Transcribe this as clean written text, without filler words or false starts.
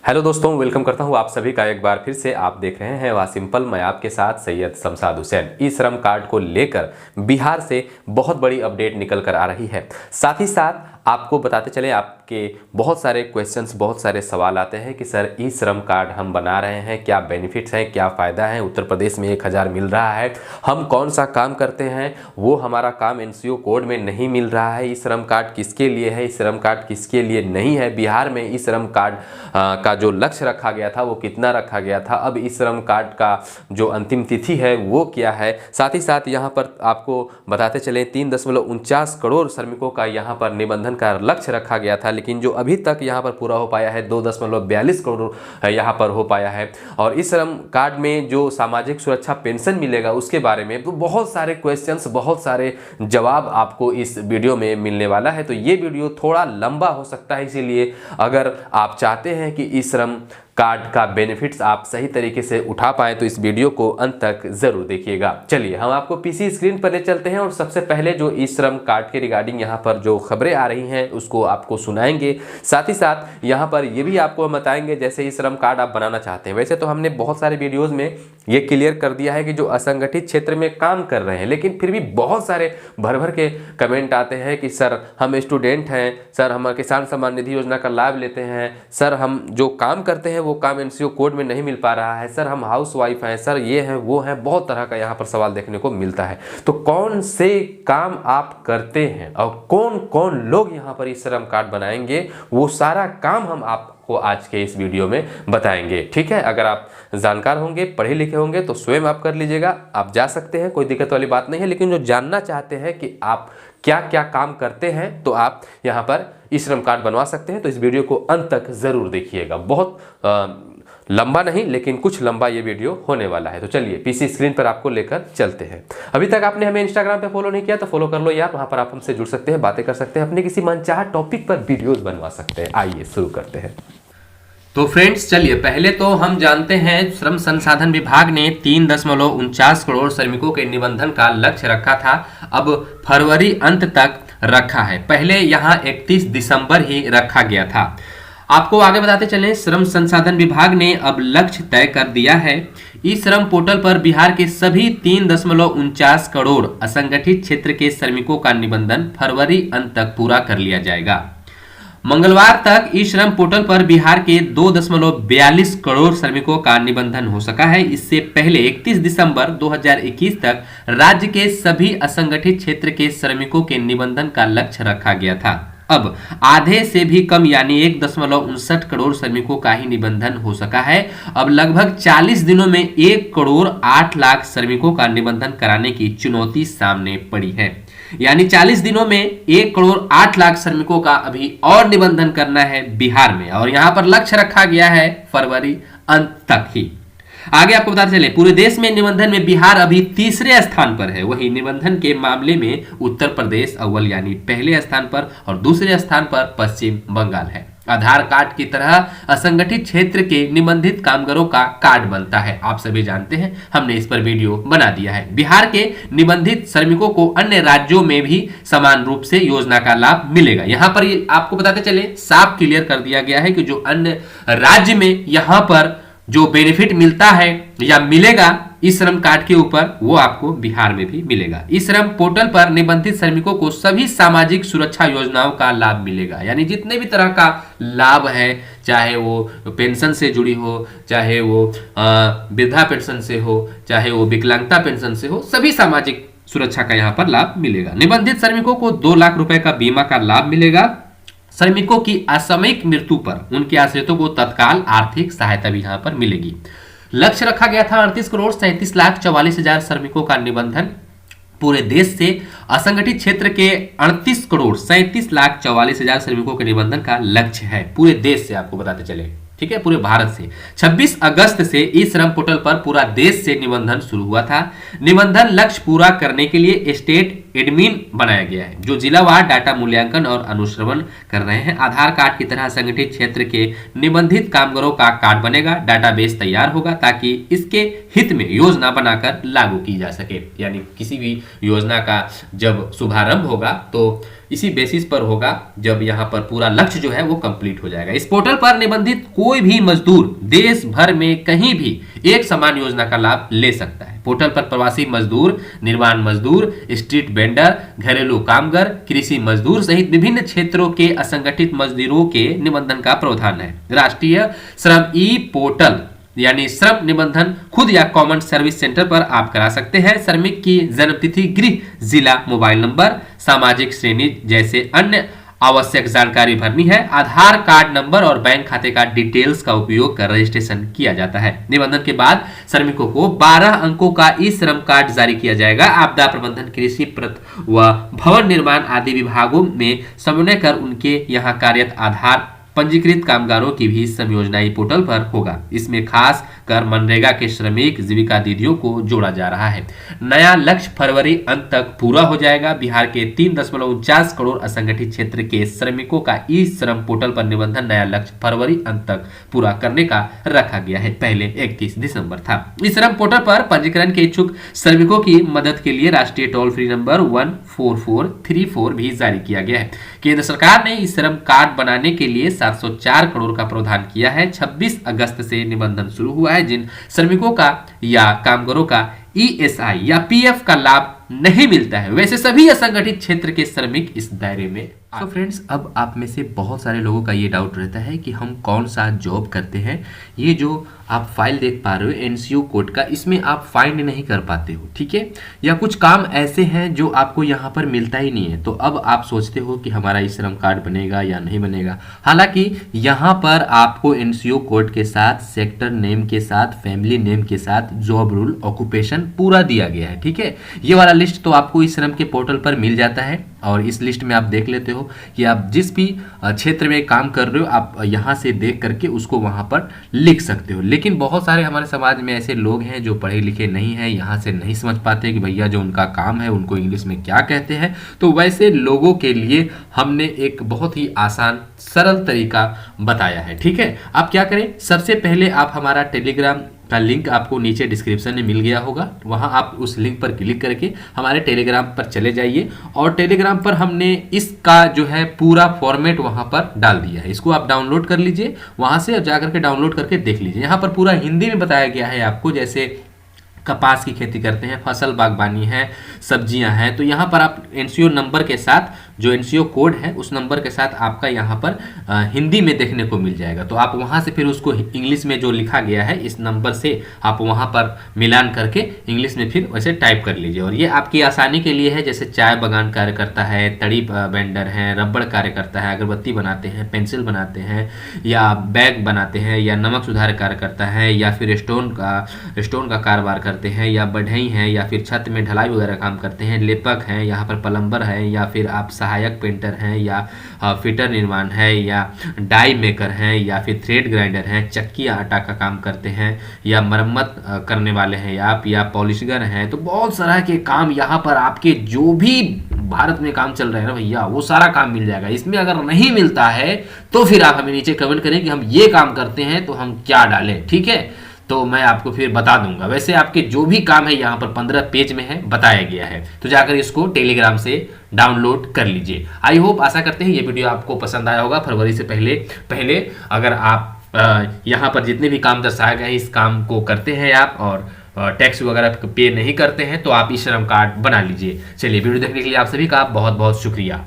Hello दोस्तों, welcome करता हूं आप सभी का एक बार फिर से। आप देख रहे हैं वाह सिंपल, मैं आपके साथ सैयद शमशाद हुसैन। ई श्रम कार्ड को लेकर बिहार से बहुत बड़ी अपडेट निकल कर आ रही है। साथ ही साथ आपको बताते चले, आपके बहुत सारे क्वेश्चंस, बहुत सारे सवाल आते हैं कि सर ई श्रम कार्ड हम बना रहे हैं, क्या बेनिफिट्स हैं, क्या फ़ायदा है। उत्तर प्रदेश में 1000 मिल रहा है, हम कौन सा काम करते हैं, वो हमारा काम एनसीओ कोड में नहीं मिल रहा है। ई श्रम कार्ड किसके लिए है, ई श्रम कार्ड किसके लिए नहीं है। बिहार में ई श्रम कार्ड का जो लक्ष्य रखा गया था वो कितना रखा गया था, अब ई श्रम कार्ड का जो अंतिम तिथि है वो क्या है। साथ ही साथ यहाँ पर आपको बताते चले 3.49 करोड़ श्रमिकों का यहाँ पर निबंधन का लक्ष्य रखा गया था, लेकिन जो अभी तक यहाँ पर पूरा हो पाया है 2.42 करोड़ यहाँ पर हो पाया है। और इस श्रम कार्ड में जो सामाजिक सुरक्षा पेंशन मिलेगा उसके बारे में तो बहुत सारे क्वेश्चंस, बहुत सारे जवाब आपको इस वीडियो में मिलने वाला है। तो ये वीडियो थोड़ा लंबा हो सकता है, इसीलिए अगर आप चाहते हैं कि इस श्रम कार्ड का बेनिफिट्स आप सही तरीके से उठा पाएँ तो इस वीडियो को अंत तक ज़रूर देखिएगा। चलिए हम आपको पीसी स्क्रीन पर ले चलते हैं और सबसे पहले जो ई श्रम कार्ड के रिगार्डिंग यहाँ पर जो खबरें आ रही हैं उसको आपको सुनाएंगे। साथ ही साथ यहाँ पर ये भी आपको बताएंगे जैसे ई श्रम कार्ड आप बनाना चाहते हैं। वैसे तो हमने बहुत सारे वीडियोज़ में ये क्लियर कर दिया है कि जो असंगठित क्षेत्र में काम कर रहे हैं, लेकिन फिर भी बहुत सारे भर भर के कमेंट आते हैं कि सर हम स्टूडेंट हैं, सर हम किसान सम्मान निधि योजना का लाभ लेते हैं, सर हम जो काम करते हैं वो काम एनसीओ कोड में नहीं मिल पा रहा है, सर हम हाउस वाइफ हैं, सर ये हैं वो हैं। बहुत तरह का यहाँ पर सवाल देखने को मिलता है। तो कौन से काम आप करते हैं और कौन कौन लोग यहाँ पर इस श्रम कार्ड बनाएंगे, वो सारा काम हम आपको आज के इस वीडियो में बताएंगे। ठीक है, अगर आप जानकार होंगे, पढ़े लिखे होंगे तो स्वयं आप कर लीजिएगा, आप जा सकते हैं, कोई दिक्कत वाली बात नहीं है। लेकिन जो जानना चाहते हैं कि आप क्या क्या काम करते हैं तो आप यहाँ पर ई श्रम कार्ड बनवा सकते हैं। तो इस वीडियो को अंत तक ज़रूर देखिएगा। बहुत लंबा नहीं लेकिन कुछ लंबा ये वीडियो होने वाला है। तो चलिए पीसी स्क्रीन पर आपको लेकर चलते हैं। अभी तक आपने हमें इंस्टाग्राम पे फॉलो नहीं किया तो फॉलो कर लो यार, वहाँ पर आप हमसे जुड़ सकते हैं, बातें कर सकते हैं, अपने किसी मनचाहा टॉपिक पर वीडियोज़ बनवा सकते हैं। आइए शुरू करते हैं। तो फ्रेंड्स चलिए पहले तो हम जानते हैं श्रम संसाधन विभाग ने 3.49 करोड़ श्रमिकों के निबंधन का लक्ष्य रखा था, अब फरवरी अंत तक रखा है। पहले यहाँ 31 दिसंबर ही रखा गया था। आपको आगे बताते चलें, श्रम संसाधन विभाग ने अब लक्ष्य तय कर दिया है। ई श्रम पोर्टल पर बिहार के सभी 3.49 करोड़ असंगठित क्षेत्र के श्रमिकों का निबंधन फरवरी अंत तक पूरा कर लिया जाएगा। मंगलवार तक ई श्रम पोर्टल पर बिहार के 2.42 करोड़ श्रमिकों का निबंधन हो सका है। इससे पहले 31 दिसंबर 2021 तक राज्य के सभी असंगठित क्षेत्र के श्रमिकों के निबंधन का लक्ष्य रखा गया था। अब आधे से भी कम यानी 1.59 करोड़ श्रमिकों का ही निबंधन हो सका है। अब लगभग 40 दिनों में 1 करोड़ 8 लाख श्रमिकों का निबंधन कराने की चुनौती सामने पड़ी है। यानी 40 दिनों में 1 करोड़ 8 लाख श्रमिकों का अभी और निबंधन करना है बिहार में, और यहां पर लक्ष्य रखा गया है फरवरी अंत तक ही। आगे आपको बताते चले, पूरे देश में निबंधन में बिहार अभी तीसरे स्थान पर है। वहीं निबंधन के मामले में उत्तर प्रदेश अव्वल यानी पहले स्थान पर और दूसरे स्थान पर पश्चिम बंगाल है। आधार कार्ड की तरह असंगठित क्षेत्र के निबंधित कामगारों का कार्ड बनता है, आप सभी जानते हैं, हमने इस पर वीडियो बना दिया है। बिहार के निबंधित श्रमिकों को अन्य राज्यों में भी समान रूप से योजना का लाभ मिलेगा। यहाँ पर आपको बताते चले, साफ क्लियर कर दिया गया है कि जो अन्य राज्य में यहाँ पर जो बेनिफिट मिलता है या मिलेगा इस श्रम कार्ड के ऊपर, वो आपको बिहार में भी मिलेगा। इस श्रम पोर्टल पर निबंधित श्रमिकों को सभी सामाजिक सुरक्षा योजनाओं का लाभ मिलेगा। यानी जितने भी तरह का लाभ है, चाहे वो पेंशन से जुड़ी हो, चाहे वो वृद्धा पेंशन से हो, चाहे वो विकलांगता पेंशन से हो, सभी सामाजिक सुरक्षा का यहाँ पर लाभ मिलेगा। निबंधित श्रमिकों को 2 लाख रुपए का बीमा का लाभ मिलेगा। श्रमिकों की असामयिक मृत्यु पर उनके आश्रितों को तत्काल आर्थिक सहायता भी यहाँ पर मिलेगी। लक्ष्य रखा गया था 38 करोड़ 37 लाख 44 हजार श्रमिकों का निबंधन। पूरे देश से असंगठित क्षेत्र के 38 करोड़ 37 लाख 44 हजार श्रमिकों के निबंधन का लक्ष्य है। पूरे देश से आपको बताते चले, ठीक है, पूरे भारत से 26 अगस्त से ई श्रम पोर्टल पर पूरा देश से निबंधन शुरू हुआ था। निबंधन लक्ष्य पूरा करने के लिए स्टेट एडमिन बनाया गया है जो जिलावार डाटा मूल्यांकन और अनुश्रवण कर रहे हैं। आधार कार्ड की तरह संगठित क्षेत्र के निबंधित कामगारों का कार्ड बनेगा, डाटाबेस तैयार होगा ताकि इसके हित में योजना बनाकर लागू की जा सके। यानी किसी भी योजना का जब शुभारंभ होगा तो इसी बेसिस पर होगा जब यहाँ पर पूरा लक्ष्य जो है वो कंप्लीट हो जाएगा। इस पोर्टल पर निबंधित कोई भी मजदूर देश भर में कहीं भी एक समान योजना का लाभ ले सकता है। पोर्टल पर प्रवासी मजदूर, निर्माण मजदूर, स्ट्रीट वेंडर, घरेलू कामगार, कृषि मजदूर सहित विभिन्न क्षेत्रों के असंगठित मजदूरों के निबंधन का प्रावधान है। राष्ट्रीय श्रम ई पोर्टल यानी श्रम निबंधन खुद या कॉमन सर्विस सेंटर पर आप करा सकते हैं। श्रमिक की जन्मतिथि, गृह जिला, मोबाइल नंबर, सामाजिक श्रेणी जैसे अन्य आवश्यक जानकारी भरनी है। आधार कार्ड नंबर और बैंक खाते का डिटेल्स का उपयोग कर रजिस्ट्रेशन किया जाता है। निबंधन के बाद श्रमिकों को 12 अंकों का ई श्रम कार्ड जारी किया जाएगा। आपदा प्रबंधन, कृषि व भवन निर्माण आदि विभागों में समन्वय कर उनके यहाँ कार्यरत आधार पंजीकृत कामगारों की भी श्रम योजना पोर्टल पर होगा। इसमें खास कर मनरेगा के श्रमिक जीविका दीदियों को जोड़ा जा रहा है। नया लक्ष्य फरवरी अंत तक पूरा हो जाएगा। बिहार के 3.49 करोड़ असंगठित क्षेत्र के श्रमिकों का ई श्रम पोर्टल पर निबंधन नया लक्ष्य फरवरी अंत तक पूरा करने का रखा गया है। पहले 31 दिसंबर था। इस श्रम पोर्टल पर पंजीकरण के इच्छुक श्रमिकों की मदद के लिए राष्ट्रीय टोल फ्री नंबर 14434 भी जारी किया गया है। केंद्र सरकार ने इस श्रम कार्ड बनाने के लिए 704 करोड़ का प्रावधान किया है। 26 अगस्त से निबंधन शुरू हुआ है। जिन श्रमिकों का या कामगारों का ईएसआई या पीएफ का लाभ नहीं मिलता है वैसे सभी असंगठित क्षेत्र के श्रमिक इस दायरे में। तो फ्रेंड्स, अब आप में से बहुत सारे लोगों का ये डाउट रहता है कि हम कौन सा जॉब करते हैं। ये जो आप फाइल देख पा रहे हो एनसीओ कोड का, इसमें आप फाइंड नहीं कर पाते हो, ठीक है। या कुछ काम ऐसे हैं जो आपको यहाँ पर मिलता ही नहीं है, तो अब आप सोचते हो कि हमारा ई श्रम कार्ड बनेगा या नहीं बनेगा। हालांकि यहाँ पर आपको एनसीओ कोड के साथ, सेक्टर नेम के साथ, फैमिली नेम के साथ, जॉब रूल, ऑक्यूपेशन पूरा दिया गया है, ठीक है। ये वाला लिस्ट तो आपको ई श्रम के पोर्टल पर मिल जाता है और इस लिस्ट में आप देख लेते हो कि आप जिस भी क्षेत्र में काम कर रहे हो आप यहाँ से देख करके उसको वहाँ पर लिख सकते हो। लेकिन बहुत सारे हमारे समाज में ऐसे लोग हैं जो पढ़े लिखे नहीं हैं, यहाँ से नहीं समझ पाते कि भैया जो उनका काम है उनको इंग्लिश में क्या कहते हैं। तो वैसे लोगों के लिए हमने एक बहुत ही आसान सरल तरीका बताया है, ठीक है। आप क्या करें, सबसे पहले आप हमारा टेलीग्राम का लिंक आपको नीचे डिस्क्रिप्शन में मिल गया होगा, वहां आप उस लिंक पर क्लिक करके हमारे टेलीग्राम पर चले जाइए और टेलीग्राम पर हमने इसका जो है पूरा फॉर्मेट वहां पर डाल दिया है। इसको आप डाउनलोड कर लीजिए, वहां से जाकर के डाउनलोड करके देख लीजिए। यहाँ पर पूरा हिंदी में बताया गया है आपको, जैसे कपास की खेती करते हैं, फसल बागवानी है, सब्जियां हैं, तो यहाँ पर आप एनसीओ नंबर के साथ, जो एनसीओ कोड है उस नंबर के साथ आपका यहाँ पर हिंदी में देखने को मिल जाएगा। तो आप वहाँ से फिर उसको इंग्लिश में जो लिखा गया है इस नंबर से आप वहाँ पर मिलान करके इंग्लिश में फिर वैसे टाइप कर लीजिए। और ये आपकी आसानी के लिए है, जैसे चाय बागान कार्य करता है, तड़ी वेंडर है, रबड़ कार्य करता है, अगरबत्ती बनाते हैं, पेंसिल बनाते हैं, या बैग बनाते हैं, या नमक सुधार कार्य करता है, या फिर स्टोन का कारोबार करते हैं, या बढ़ई हैं, या फिर छत में ढलाई वगैरह काम करते हैं, लेपक हैं, यहाँ पर प्लम्बर है, या फिर आप सहायक पेंटर हैं, या फिटर निर्माण है, या डाई मेकर हैं, या फिर थ्रेड ग्राइंडर हैं, चक्की आटा का काम करते हैं, या मरम्मत करने वाले हैं आप, या पॉलिशगर हैं। तो बहुत सारा के काम यहाँ पर आपके जो भी भारत में काम चल रहे हैं ना भैया, वो सारा काम मिल जाएगा। इसमें अगर नहीं मिलता है तो फिर आप हमें नीचे कमेंट करें कि हम ये काम करते हैं तो हम क्या डालें, ठीक है। तो मैं आपको फिर बता दूंगा। वैसे आपके जो भी काम है यहाँ पर 15 पेज में है, बताया गया है, तो जाकर इसको टेलीग्राम से डाउनलोड कर लीजिए। आई होप, आशा करते हैं ये वीडियो आपको पसंद आया होगा। फरवरी से पहले अगर आप यहाँ पर जितने भी काम दर्शाए गए हैं इस काम को करते हैं आप और टैक्स वगैरह पे नहीं करते हैं तो आप ई श्रम कार्ड बना लीजिए। चलिए, वीडियो देखने के लिए आप सभी का बहुत बहुत शुक्रिया।